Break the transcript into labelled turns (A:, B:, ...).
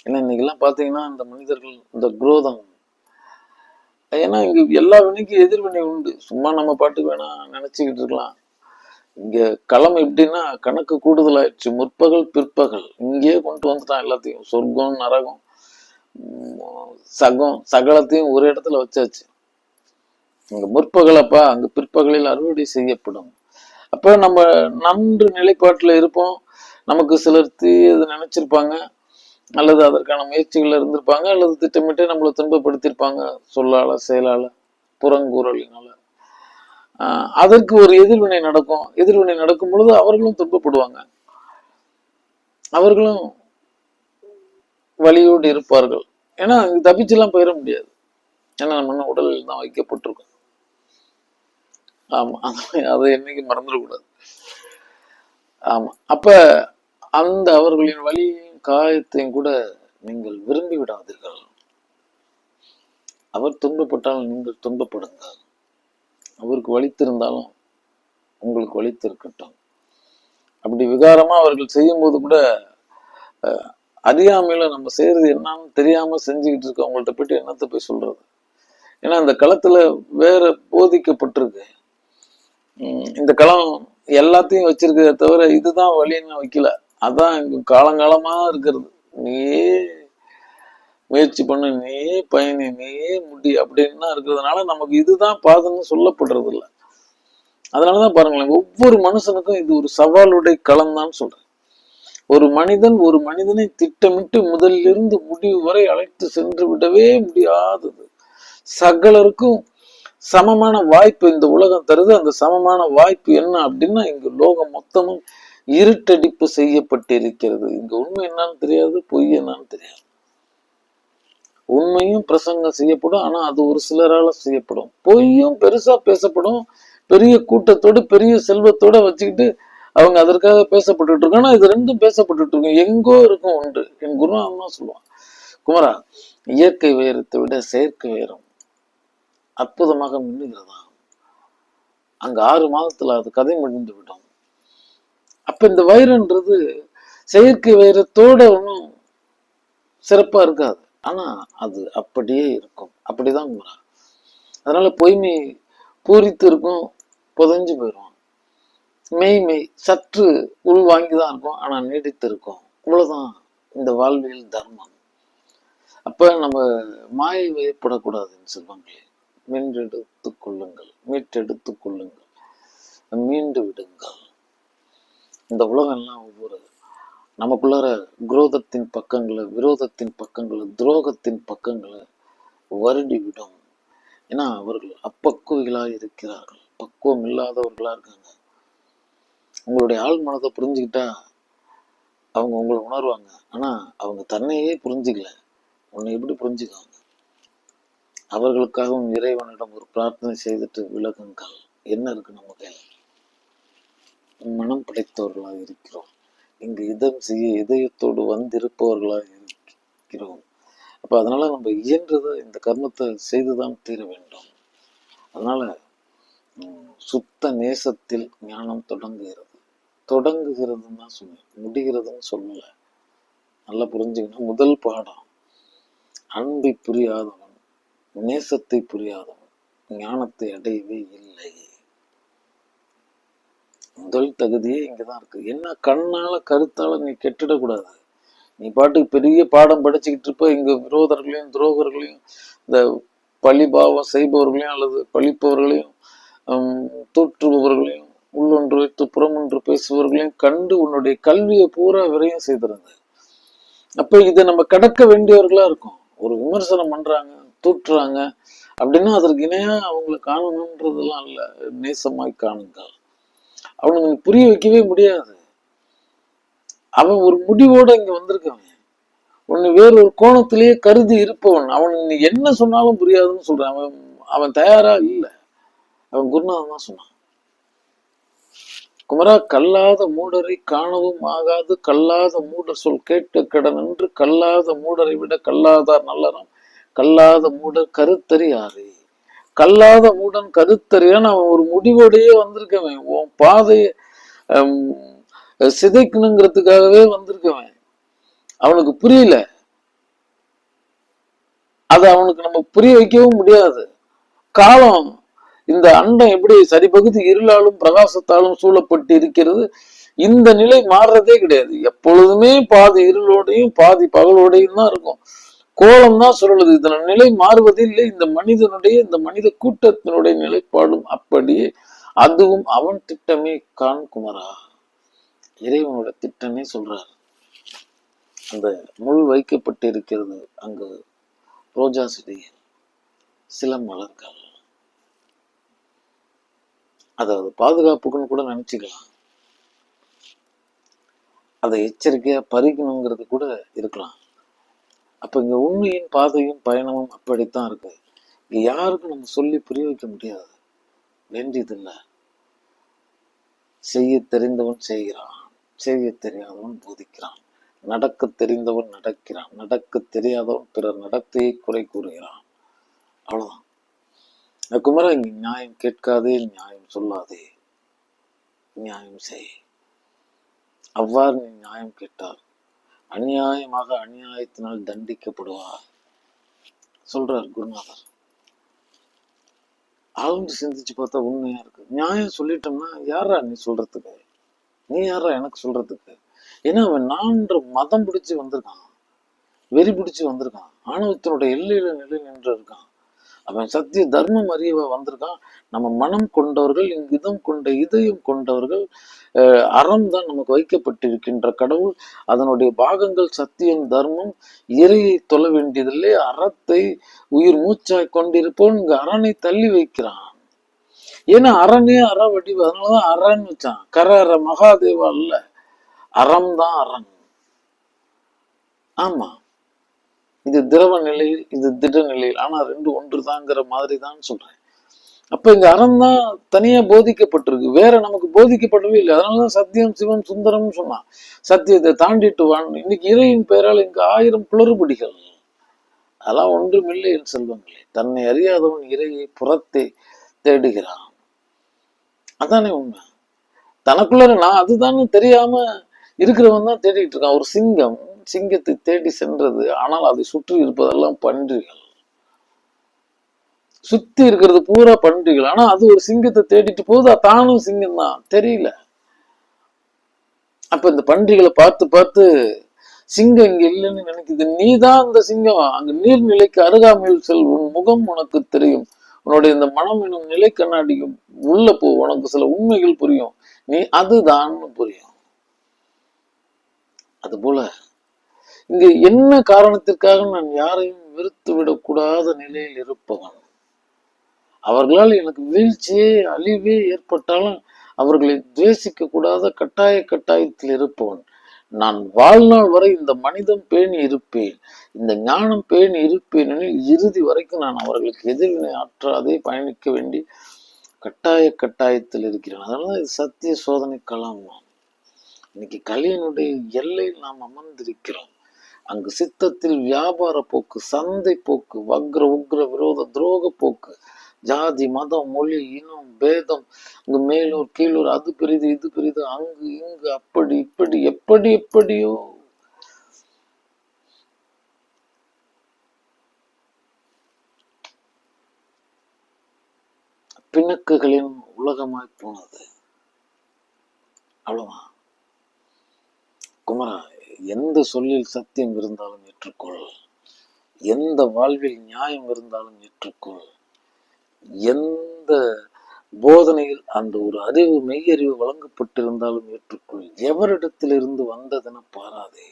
A: ஏன்னா இன்னைக்கெல்லாம் பாத்தீங்கன்னா இந்த மனிதர்கள் இந்த குரோதம், ஏன்னா இங்க எல்லா வினைக்கும் எதிர்வினை உண்டு. சும்மா நம்ம பாட்டுக்கு வேணா நினைச்சுக்கிட்டு இருக்கலாம். இங்க களம் எப்படின்னா கணக்கு கூடுதல் ஆயிடுச்சு. முற்பகல் பிற்பகல் இங்கேயே கொண்டு வந்துட்டான் எல்லாத்தையும். சொர்க்கம் நரகம் சகம் சகலத்தையும் ஒரு இடத்துல வச்சாச்சு. இங்க முற்பகலப்பா, அங்க பிற்பகலில் அறுவடை செய்யப்படும். அப்ப நம்ம நன்று நிலைப்பாட்டுல இருப்போம். நமக்கு சிலர் தீயது நினைச்சிருப்பாங்க, அல்லது அதற்கான முயற்சிகள் இருந்திருப்பாங்க, அல்லது திட்டமிட்டு நம்மளை துன்பப்படுத்தியிருப்பாங்க சொல்லால செயலால புறங்கூறலினால. அதற்கு ஒரு எதிர்வினை நடக்கும். எதிர்வினை நடக்கும் பொழுது அவர்களும் துன்பப்படுவாங்க, அவர்களும் வலியோடு இருப்பார்கள். ஏன்னா தப்பிச்செல்லாம் போயிட முடியாது. ஏன்னா நம்ம உடலில் தான் வைக்கப்பட்டிருக்கோம். ஆமா, அதை என்னைக்கு மறந்துடக்கூடாது. ஆமா, அப்ப அந்த அவர்களின் வலியையும் காயத்தையும் கூட நீங்கள் விரும்பி விடாதீர்கள். அவர் துன்பப்பட்டால் நீங்கள் துன்பப்படுங்கள். அவருக்கு வலித்திருந்தாலும் உங்களுக்கு வலித்திருக்கட்டும். அப்படி விகாரமா அவர்கள் செய்யும் போது கூட அறியாமையில நம்ம செய்யறது என்னன்னு தெரியாம செஞ்சுக்கிட்டு இருக்கோம். அவங்கள்ட்ட போயிட்டு என்னத்தை போய் சொல்றது? ஏன்னா இந்த களத்துல வேற போதிக்கப்பட்டிருக்கு. இந்த களம் எல்லாத்தையும் வச்சிருக்கிறத தவிர இதுதான் வழின்னு வைக்கல. அதான் இங்க காலங்காலமா இருக்கிறது. நீயே முயற்சி பண்ணு, நீயே பயணி, நீயே முடி அப்படின்னா இருக்கிறதுனால நமக்கு இதுதான் பாதுன்னு சொல்லப்படுறது இல்லை. அதனாலதான் பாருங்களேன், ஒவ்வொரு மனுஷனுக்கும் இது ஒரு சவாலுடைய களம் தான் சொல்றேன். ஒரு மனிதனை திட்டமிட்டு முதலிலிருந்து முடிவு வரை அழைத்து சென்று விடவே முடியாதது. சகலருக்கும் சமமான வாய்ப்பு இந்த உலகம் தருது. அந்த சமமான வாய்ப்பு என்ன அப்படின்னா, இங்க லோகம் மொத்தமும் இருட்டடிப்பு செய்யப்பட்டிருக்கிறது. இங்க உண்மை என்னன்னு தெரியாது, பொய் என்னன்னு தெரியாது. உண்மையும் பிரசங்கம் செய்யப்படும், ஆனா அது ஒரு சிலரால செய்யப்படும். பொய்யும் பெருசா பேசப்படும், பெரிய கூட்டத்தோடு பெரிய செல்வத்தோட வச்சுக்கிட்டு அவங்க அதற்காக பேசப்பட்டு இருக்கோம். ஆனா இது ரெண்டும் பேசப்பட்டு இருக்கும், எங்கோ இருக்கும் ஒன்று. என் குரு அம்மா சொல்லுவான், குமரா, இயற்கை வைரத்தை விட செயற்கை வைரம் அற்புதமாக மின்னுகிறதா. அங்க 6 மாதத்துல அது கதை முடிந்து விடும். அப்ப இந்த வைரன்றது செயற்கை வைரத்தோட ஒன்றும் சிறப்பா இருக்காது, ஆனா அது அப்படியே இருக்கும். அப்படிதான் குமரா. அதனால பொய்மை பூரித்து இருக்கும், புதைஞ்சு போயிடும். மெய்மை சற்று உள் வாங்கிதான் இருக்கும், ஆனா நீடித்து இருக்கும். இவ்வளவுதான் இந்த வாழ்வியல் தர்மம். அப்ப நம்ம மாயை வயப்படக்கூடாதுன்னு சொல்லுவாங்களே, மீண்டெடுத்துக் கொள்ளுங்கள், மீட்டெடுத்துக் கொள்ளுங்கள், மீண்டு விடுங்கள். இந்த உலகம் எல்லாம் ஒவ்வொரு நமக்குள்ளார குரோதத்தின் பக்கங்களை, விரோதத்தின் பக்கங்களை, துரோகத்தின் பக்கங்களை வருடி விடும். ஏன்னா அவர்கள் அப்பக்குவிகளா இருக்கிறார்கள், பக்குவம் இல்லாதவர்களா இருக்காங்க. உங்களுடைய ஆள் மனதை புரிஞ்சுக்கிட்டா அவங்க உங்களை உணர்வாங்க. ஆனா அவங்க தன்னையே புரிஞ்சுக்கல, உன்னை எப்படி புரிஞ்சுக்காங்க? அவர்களுக்காகவும் இறைவனிடம் ஒரு பிரார்த்தனை செய்துட்டு விலகுங்கள். என்ன இருக்கு நம்ம கையில? மனம் படைத்தவர்களாக இருக்கிறோம். இங்கு இதம் செய்ய இதயத்தோடு வந்திருப்பவர்களாக இருக்கிறோம். அப்ப அதனால நம்ம இயன்றதை இந்த கர்மத்தை செய்துதான் தீர வேண்டும். அதனால சுத்த நேசத்தில் ஞானம் தொடங்குகிறதுன்னு தான் சொன்னேன், முடிகிறதுன்னு சொல்லல. நல்லா புரிஞ்சுக்கணும். முதல் பாடம், அன்பை புரியாதவன், நேசத்தை புரியாதவன் ஞானத்தை அடையவே இல்லை. முதல் தகுதியே இங்கதான் இருக்கு. என்ன, கண்ணால கருத்தால நீ கெட்டிடக்கூடாது. நீ பாட்டுக்கு பெரிய பாடம் படிச்சுக்கிட்டு இருப்ப, இங்க விரோதர்களையும் துரோகர்களையும் இந்த பழிபாவம் செய்பவர்களையும் அல்லது பழிப்பவர்களையும் தூற்றுபவர்களையும் உள்ளொன்று வைத்து புறமொன்று பேசுபவர்களையும் கண்டு உன்னுடைய கல்வியை பூரா விரையும் செய்திருந்த. அப்ப இதை நம்ம கடக்க வேண்டியவர்களா இருக்கும். ஒரு விமர்சனம் பண்றாங்க, தூற்றுறாங்க அப்படின்னா அதற்கு இணையா அவங்களை காணணும்ன்றதெல்லாம் இல்ல. நேசமாய் காணுங்கள். அவனுக்கு புரிய வைக்கவே முடியாது. அவன் ஒரு முடிவோட இங்க வந்திருக்கவன், உன்னை வேறொரு கோணத்திலேயே கருதி இருப்பவன். அவன் நீ என்ன சொன்னாலும் புரியாதுன்னு சொல்றான். அவன் தயாரா இல்லை. அவன் குருநாதன் தான் சொன்னான், குமரா, கல்லாத மூடரை காணவும் ஆகாது, கல்லாத மூடர் சொல் கேட்டு கடன் என்று, கல்லாத மூடரை விட கல்லாதார் நல்லறம், கல்லாத மூடர் கருத்தறியாரு. கல்லாத மூடன் கருத்தறியான். அவன் ஒரு முடிவோடையே வந்திருக்கவன், உன் பாதையை சிதைக்கணுங்கிறதுக்காகவே வந்திருக்கவன். அவனுக்கு புரியல, அதை அவனுக்கு நம்ம புரிய வைக்கவும் முடியாது. காலம், இந்த அண்டம் எப்படி சரிபகுதி இருளாலும் பிரகாசத்தாலும் சூழப்பட்டு இருக்கிறது, இந்த நிலை மாறுறதே கிடையாது. எப்பொழுதுமே பாதி இருளோடையும் பாதி பகலோடையும் தான் இருக்கும். கோலம் தான் சொல்லுது. இதன நிலை மாறுவதில்லை. இந்த மனிதனுடைய, இந்த மனித கூட்டத்தினுடைய நிலைப்பாடும் அப்படியே. அதுவும் அவன் திட்டமே கான் குமரா. இறைவனோட திட்டமே சொல்றார். அந்த முள் வைக்கப்பட்டு இருக்கிறது அங்கு ரோஜா செடிகள், சில மலர்கள். அதாவது பாதுகாப்புக்குன்னு கூட நினைச்சுக்கலாம். அதை எச்சரிக்கையா பறிக்கணுங்கிறது கூட இருக்கலாம். அப்ப இங்க உண்மையின் பாதையும் பயணமும் அப்படித்தான் இருக்கு. இங்க யாருக்கும் நம்ம சொல்லி புரிய வைக்க முடியாது, வேண்டியதில்லை. செய்ய தெரிந்தவன் செய்கிறான், செய்ய தெரியாதவன் போதிக்கிறான். நடக்க தெரிந்தவன் நடக்கிறான், நடக்க தெரியாதவன் பிறர் நடத்தையை குறை கூறுகிறான். அவ்வளவுதான். குமரா, இங்க நியாயம் கேட்காதே, நியாயம் சொல்லாதே, நியாயம் செய். அவ்வாறு நீ நியாயம் கேட்டால் அநியாயமாக அநியாயத்தினால் தண்டிக்கப்படுவார் சொல்றார் குருநாதர். ஆழ்ந்து சிந்திச்சு பார்த்தா உண்மையா இருக்கு. நியாயம் சொல்லிட்டோம்னா யாரா நீ சொல்றதுக்கு, நீ யாரா எனக்கு சொல்றதுக்கு? ஏன்னா அவன் நான்ற மதம் பிடிச்சு வந்திருக்கான், வெறி பிடிச்சு வந்திருக்கான், ஆணவத்தினுடைய எல்லையில நிலை நின்று இருக்கான். அவன் சத்திய தர்மம் அறிய வந்திருக்கான். நம்ம மனம் கொண்டவர்கள், இங்கிதம் கொண்ட இதயம் கொண்டவர்கள், அறம் தான் நமக்கு வைக்கப்பட்டிருக்கின்ற கடவுள். அதனுடைய பாகங்கள் சத்தியம், தர்மம், இறையை தொழ வேண்டியதில்லை. அறத்தை உயிர் மூச்சாய் கொண்டிருப்போம். இங்க அரணை தள்ளி வைக்கிறான். ஏன்னா அரணே அற வடிவு, அதனாலதான் அரண் வச்சான். கர அற மகாதேவா இல்ல, அறம் தான் அரண். ஆமா, இது திரவ நிலையில், இது திட நிலையில், ஆனா ரெண்டு ஒன்று தாங்கிற மாதிரி தான் சொல்றேன். அப்ப இங்க அறம் தான் தனியா போதிக்கப்பட்டிருக்கு, வேற நமக்கு போதிக்கப்படவே இல்லை. அதனாலதான் சத்தியம் சிவம் சுந்தரம் சொன்னான். சத்தியத்தை தாண்டிட்டு வான். இன்னைக்கு இறையின் பெயரால் இங்க 1000 குளறுபடிகள். அதெல்லாம் ஒன்றுமில்லை என் செல்வங்களே. தன்னை அறியாதவன் இறையை புறத்தை தேடுகிறான். அதானே உண்மை. தனக்குள்ள நான் அதுதானே தெரியாம இருக்கிறவன் தான் தேடிட்டு இருக்கான். ஒரு சிங்கம் சிங்கத்தை தேடி சென்றது, ஆனால் அதை சுற்றி இருப்பதெல்லாம் பன்றிகள். சுத்தி இருக்கிறது பூரா பன்றிகள். ஆனா அது ஒரு சிங்கத்தை தேடிட்டு போகுது, தானும் சிங்கம் தான், தெரியல. அப்ப இந்த பன்றிகளை பார்த்து பார்த்து சிங்கம் இங்க இல்லைன்னு நினைக்குது. நீதான் அந்த சிங்கம். அங்க நீர்நிலைக்கு அருகாமையில் செல், உன் முகம் உனக்கு தெரியும். உன்னுடைய இந்த மனம் என்னும் நிலை கண்ணாடிக்கு உள்ள போ, உனக்கு சில உண்மைகள் புரியும். நீ அதுதான் புரியும். அது போல இங்க என்ன காரணத்திற்காக நான் யாரையும் வெறுத்து விடக்கூடாத நிலையில் இருப்பவன். அவர்களால் எனக்கு வீழ்ச்சியே அழிவே ஏற்பட்டாலும் அவர்களை துவேசிக்க கூடாத கட்டாயத்தில் இருப்பவன். நான் வாழ்நாள் வரை இந்த மனிதம் பேணி இருப்பேன், இந்த ஞானம் பேணி இருப்பேன் எனில் இறுதி வரைக்கும் நான் அவர்களுக்கு எதிர்வினை ஆற்றாதே பயணிக்க வேண்டி கட்டாயத்தில் இருக்கிறேன். அதனால இது சத்திய சோதனை களம். இன்னைக்கு கலியனுடைய எல்லையில் நாம் அமர்ந்திருக்கிறோம். அங்கு சித்தத்தில் வியாபார போக்கு, சந்தை போக்கு, வக்ர உக்ர விரோத துரோக போக்கு, ஜாதி மதம் மொழி இனம் பேதம், இங்கு மேலூர் கீழூர், அது பெரிது இது பெரிது, அங்கு இங்கு அப்படி இப்படி எப்படியோ. பிணக்குகளின் உலகமாய் போனது. அவ்வளவுதான். குமரா, எந்த சொல்லில் சத்தியம் இருந்தாலும் ஏற்றுக்கொள், எந்த வாழ்வில் நியாயம் இருந்தாலும் ஏற்றுக்கொள், எந்த போதனையில் அந்த ஒரு அறிவு மெய்யறிவு வழங்கப்பட்டிருந்தாலும் ஏற்றுக்கொள். எவரிடத்திலிருந்து வந்ததென பாராதே.